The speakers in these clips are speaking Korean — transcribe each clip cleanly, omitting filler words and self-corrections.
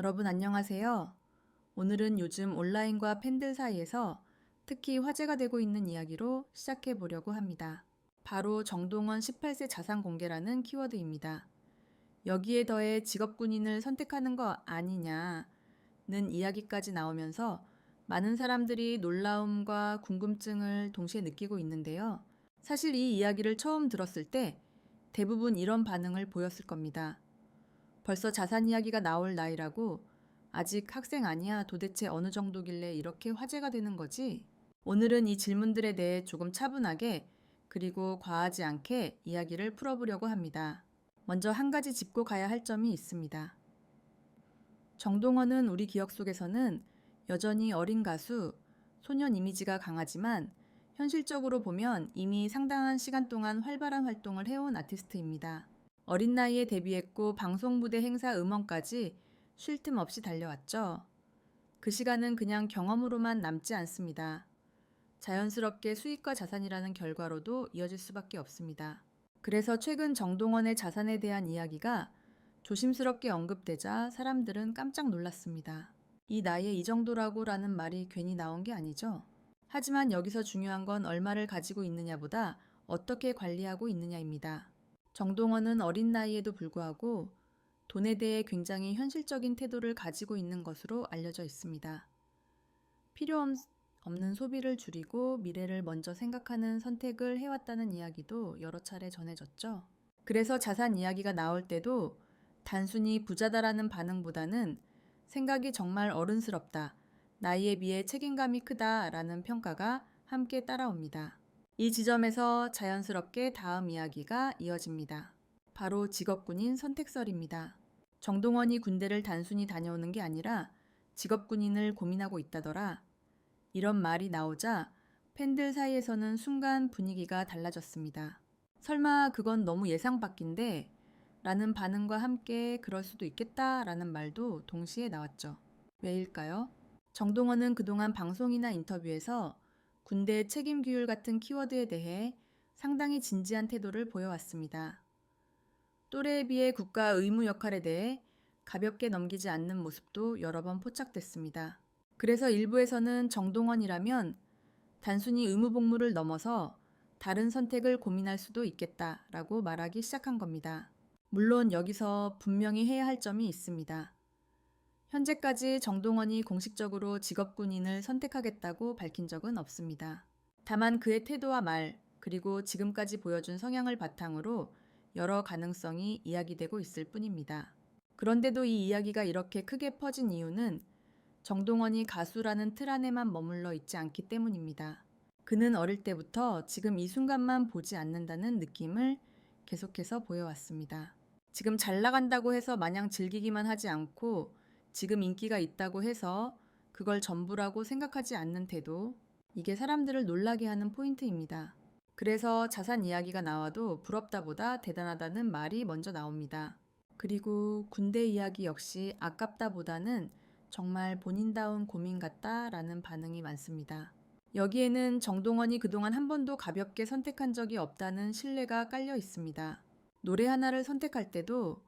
여러분 안녕하세요. 오늘은 요즘 온라인과 팬들 사이에서 특히 화제가 되고 있는 이야기로 시작해 보려고 합니다. 바로 정동원 18세 자산 공개라는 키워드입니다. 여기에 더해 직업 군인을 선택하는 거 아니냐는 이야기까지 나오면서 많은 사람들이 놀라움과 궁금증을 동시에 느끼고 있는데요. 사실 이 이야기를 처음 들었을 때 대부분 이런 반응을 보였을 겁니다. 벌써 자산 이야기가 나올 나이라고 아직 학생 아니야 도대체 어느 정도길래 이렇게 화제가 되는 거지? 오늘은 이 질문들에 대해 조금 차분하게 그리고 과하지 않게 이야기를 풀어보려고 합니다. 먼저 한 가지 짚고 가야 할 점이 있습니다. 정동원은 우리 기억 속에서는 여전히 어린 가수, 소년 이미지가 강하지만 현실적으로 보면 이미 상당한 시간 동안 활발한 활동을 해온 아티스트입니다. 어린 나이에 데뷔했고 방송 무대 행사 음원까지 쉴 틈 없이 달려왔죠. 그 시간은 그냥 경험으로만 남지 않습니다. 자연스럽게 수익과 자산이라는 결과로도 이어질 수밖에 없습니다. 그래서 최근 정동원의 자산에 대한 이야기가 조심스럽게 언급되자 사람들은 깜짝 놀랐습니다. 이 나이에 이 정도라고라는 말이 괜히 나온 게 아니죠. 하지만 여기서 중요한 건 얼마를 가지고 있느냐보다 어떻게 관리하고 있느냐입니다. 정동원은 어린 나이에도 불구하고 돈에 대해 굉장히 현실적인 태도를 가지고 있는 것으로 알려져 있습니다. 필요 없는 소비를 줄이고 미래를 먼저 생각하는 선택을 해왔다는 이야기도 여러 차례 전해졌죠. 그래서 자산 이야기가 나올 때도 단순히 부자다라는 반응보다는 생각이 정말 어른스럽다, 나이에 비해 책임감이 크다라는 평가가 함께 따라옵니다. 이 지점에서 자연스럽게 다음 이야기가 이어집니다. 바로 직업군인 선택설입니다. 정동원이 군대를 단순히 다녀오는 게 아니라 직업군인을 고민하고 있다더라. 이런 말이 나오자 팬들 사이에서는 순간 분위기가 달라졌습니다. 설마 그건 너무 예상 밖인데? 라는 반응과 함께 그럴 수도 있겠다 라는 말도 동시에 나왔죠. 왜일까요? 정동원은 그동안 방송이나 인터뷰에서 군대 책임 규율 같은 키워드에 대해 상당히 진지한 태도를 보여왔습니다. 또래에 비해 국가 의무 역할에 대해 가볍게 넘기지 않는 모습도 여러 번 포착됐습니다. 그래서 일부에서는 정동원이라면 단순히 의무 복무를 넘어서 다른 선택을 고민할 수도 있겠다라고 말하기 시작한 겁니다. 물론 여기서 분명히 해야 할 점이 있습니다. 현재까지 정동원이 공식적으로 직업군인을 선택하겠다고 밝힌 적은 없습니다. 다만 그의 태도와 말, 그리고 지금까지 보여준 성향을 바탕으로 여러 가능성이 이야기되고 있을 뿐입니다. 그런데도 이 이야기가 이렇게 크게 퍼진 이유는 정동원이 가수라는 틀 안에만 머물러 있지 않기 때문입니다. 그는 어릴 때부터 지금 이 순간만 보지 않는다는 느낌을 계속해서 보여왔습니다. 지금 잘 나간다고 해서 마냥 즐기기만 하지 않고 지금 인기가 있다고 해서 그걸 전부라고 생각하지 않는 태도, 이게 사람들을 놀라게 하는 포인트입니다. 그래서 자산 이야기가 나와도 부럽다보다 대단하다는 말이 먼저 나옵니다. 그리고 군대 이야기 역시 아깝다보다는 정말 본인다운 고민 같다라는 반응이 많습니다. 여기에는 정동원이 그동안 한 번도 가볍게 선택한 적이 없다는 신뢰가 깔려 있습니다. 노래 하나를 선택할 때도,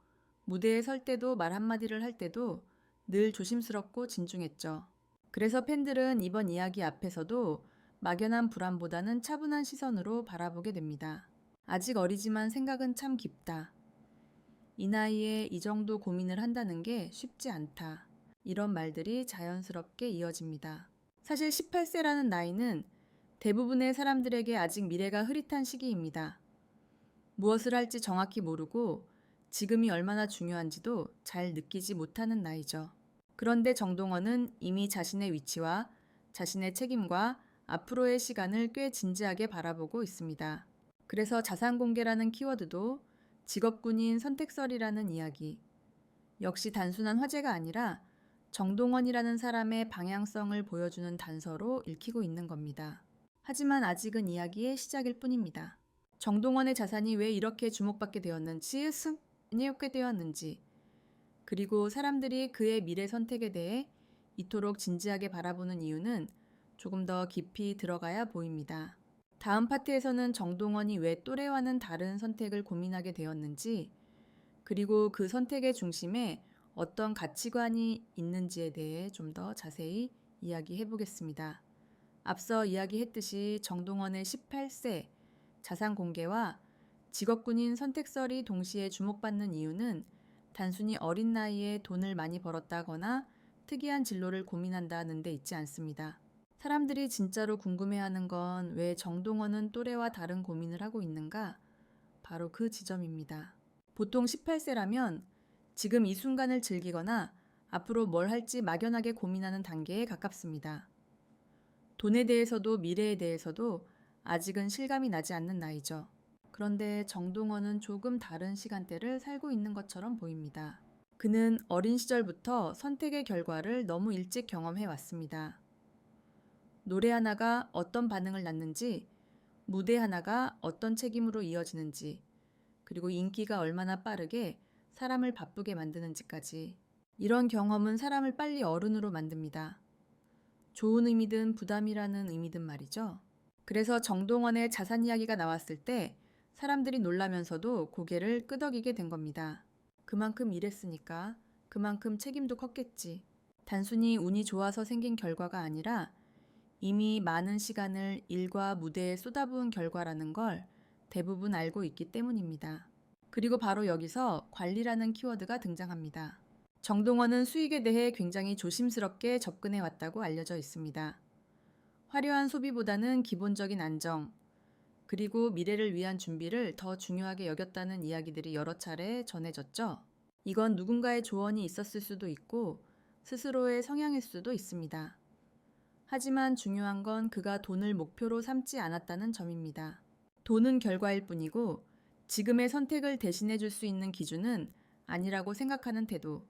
무대에 설 때도, 말 한마디를 할 때도 늘 조심스럽고 진중했죠. 그래서 팬들은 이번 이야기 앞에서도 막연한 불안보다는 차분한 시선으로 바라보게 됩니다. 아직 어리지만 생각은 참 깊다. 이 나이에 이 정도 고민을 한다는 게 쉽지 않다. 이런 말들이 자연스럽게 이어집니다. 사실 18세라는 나이는 대부분의 사람들에게 아직 미래가 흐릿한 시기입니다. 무엇을 할지 정확히 모르고 지금이 얼마나 중요한지도 잘 느끼지 못하는 나이죠. 그런데 정동원은 이미 자신의 위치와 자신의 책임과 앞으로의 시간을 꽤 진지하게 바라보고 있습니다. 그래서 자산 공개라는 키워드도 직업군인 선택설이라는 이야기, 역시 단순한 화제가 아니라 정동원이라는 사람의 방향성을 보여주는 단서로 읽히고 있는 겁니다. 하지만 아직은 이야기의 시작일 뿐입니다. 정동원의 자산이 왜 이렇게 주목받게 되었는지, 승인하게 되었는지, 그리고 사람들이 그의 미래 선택에 대해 이토록 진지하게 바라보는 이유는 조금 더 깊이 들어가야 보입니다. 다음 파트에서는 정동원이 왜 또래와는 다른 선택을 고민하게 되었는지, 그리고 그 선택의 중심에 어떤 가치관이 있는지에 대해 좀 더 자세히 이야기해 보겠습니다. 앞서 이야기했듯이 정동원의 18세 자산 공개와 직업군인 선택설이 동시에 주목받는 이유는 단순히 어린 나이에 돈을 많이 벌었다거나 특이한 진로를 고민한다는 데 있지 않습니다. 사람들이 진짜로 궁금해하는 건 왜 정동원은 또래와 다른 고민을 하고 있는가? 바로 그 지점입니다. 보통 18세라면 지금 이 순간을 즐기거나 앞으로 뭘 할지 막연하게 고민하는 단계에 가깝습니다. 돈에 대해서도 미래에 대해서도 아직은 실감이 나지 않는 나이죠. 그런데 정동원은 조금 다른 시간대를 살고 있는 것처럼 보입니다. 그는 어린 시절부터 선택의 결과를 너무 일찍 경험해 왔습니다. 노래 하나가 어떤 반응을 낳는지, 무대 하나가 어떤 책임으로 이어지는지, 그리고 인기가 얼마나 빠르게 사람을 바쁘게 만드는지까지. 이런 경험은 사람을 빨리 어른으로 만듭니다. 좋은 의미든 부담이라는 의미든 말이죠. 그래서 정동원의 자산 이야기가 나왔을 때 사람들이 놀라면서도 고개를 끄덕이게 된 겁니다. 그만큼 일했으니까 그만큼 책임도 컸겠지. 단순히 운이 좋아서 생긴 결과가 아니라 이미 많은 시간을 일과 무대에 쏟아부은 결과라는 걸 대부분 알고 있기 때문입니다. 그리고 바로 여기서 관리라는 키워드가 등장합니다. 정동원은 수익에 대해 굉장히 조심스럽게 접근해 왔다고 알려져 있습니다. 화려한 소비보다는 기본적인 안정, 그리고 미래를 위한 준비를 더 중요하게 여겼다는 이야기들이 여러 차례 전해졌죠. 이건 누군가의 조언이 있었을 수도 있고 스스로의 성향일 수도 있습니다. 하지만 중요한 건 그가 돈을 목표로 삼지 않았다는 점입니다. 돈은 결과일 뿐이고 지금의 선택을 대신해 줄 수 있는 기준은 아니라고 생각하는 태도.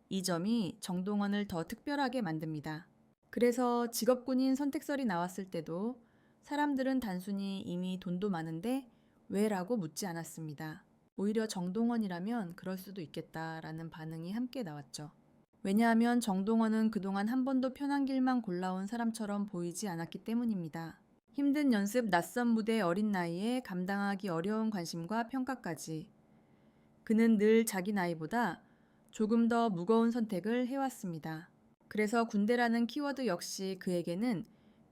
이 점이 정동원을 더 특별하게 만듭니다. 그래서 직업군인 선택설이 나왔을 때도 사람들은 단순히 이미 돈도 많은데 왜? 라고 묻지 않았습니다. 오히려 정동원이라면 그럴 수도 있겠다라는 반응이 함께 나왔죠. 왜냐하면 정동원은 그동안 한 번도 편한 길만 골라온 사람처럼 보이지 않았기 때문입니다. 힘든 연습, 낯선 무대, 어린 나이에 감당하기 어려운 관심과 평가까지. 그는 늘 자기 나이보다 조금 더 무거운 선택을 해왔습니다. 그래서 군대라는 키워드 역시 그에게는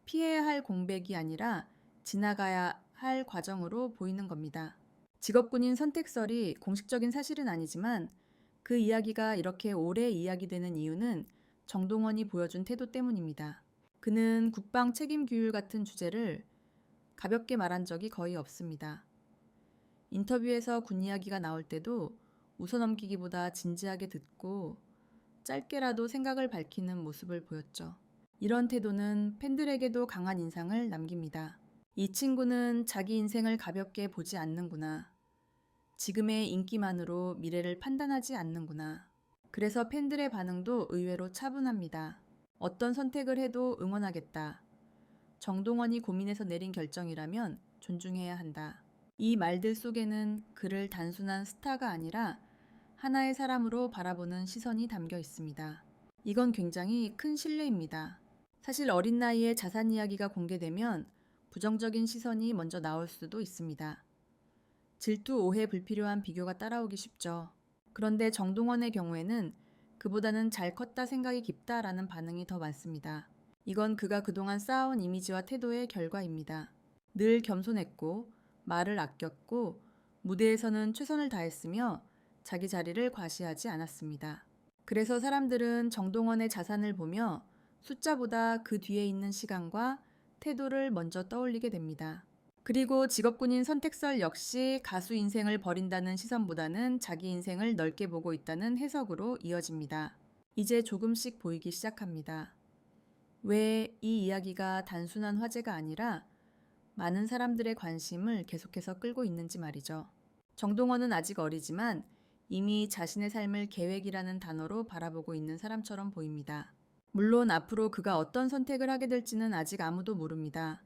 피해야 할 공백이 아니라 지나가야 할 과정으로 보이는 겁니다. 직업군인 선택설이 공식적인 사실은 아니지만 그 이야기가 이렇게 오래 이야기되는 이유는 정동원이 보여준 태도 때문입니다. 그는 국방 책임 규율 같은 주제를 가볍게 말한 적이 거의 없습니다. 인터뷰에서 군 이야기가 나올 때도 웃어넘기기보다 진지하게 듣고 짧게라도 생각을 밝히는 모습을 보였죠. 이런 태도는 팬들에게도 강한 인상을 남깁니다. 이 친구는 자기 인생을 가볍게 보지 않는구나. 지금의 인기만으로 미래를 판단하지 않는구나. 그래서 팬들의 반응도 의외로 차분합니다. 어떤 선택을 해도 응원하겠다. 정동원이 고민해서 내린 결정이라면 존중해야 한다. 이 말들 속에는 그를 단순한 스타가 아니라 하나의 사람으로 바라보는 시선이 담겨 있습니다. 이건 굉장히 큰 신뢰입니다. 사실 어린 나이에 자산 이야기가 공개되면 부정적인 시선이 먼저 나올 수도 있습니다. 질투, 오해, 불필요한 비교가 따라오기 쉽죠. 그런데 정동원의 경우에는 그보다는 잘 컸다 생각이 깊다라는 반응이 더 많습니다. 이건 그가 그동안 쌓아온 이미지와 태도의 결과입니다. 늘 겸손했고 말을 아꼈고 무대에서는 최선을 다했으며 자기 자리를 과시하지 않았습니다. 그래서 사람들은 정동원의 자산을 보며 숫자보다 그 뒤에 있는 시간과 태도를 먼저 떠올리게 됩니다. 그리고 직업군인 선택설 역시 가수 인생을 버린다는 시선보다는 자기 인생을 넓게 보고 있다는 해석으로 이어집니다. 이제 조금씩 보이기 시작합니다. 왜 이 이야기가 단순한 화제가 아니라 많은 사람들의 관심을 계속해서 끌고 있는지 말이죠. 정동원은 아직 어리지만 이미 자신의 삶을 계획이라는 단어로 바라보고 있는 사람처럼 보입니다. 물론 앞으로 그가 어떤 선택을 하게 될지는 아직 아무도 모릅니다.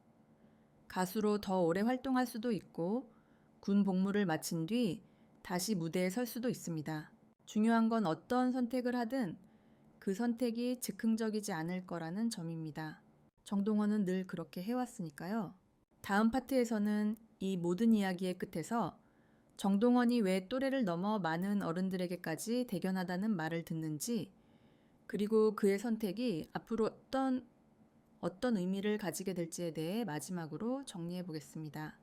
가수로 더 오래 활동할 수도 있고 군 복무를 마친 뒤 다시 무대에 설 수도 있습니다. 중요한 건 어떤 선택을 하든 그 선택이 즉흥적이지 않을 거라는 점입니다. 정동원은 늘 그렇게 해왔으니까요. 다음 파트에서는 이 모든 이야기의 끝에서 정동원이 왜 또래를 넘어 많은 어른들에게까지 대견하다는 말을 듣는지, 그리고 그의 선택이 앞으로 어떤 의미를 가지게 될지에 대해 마지막으로 정리해 보겠습니다.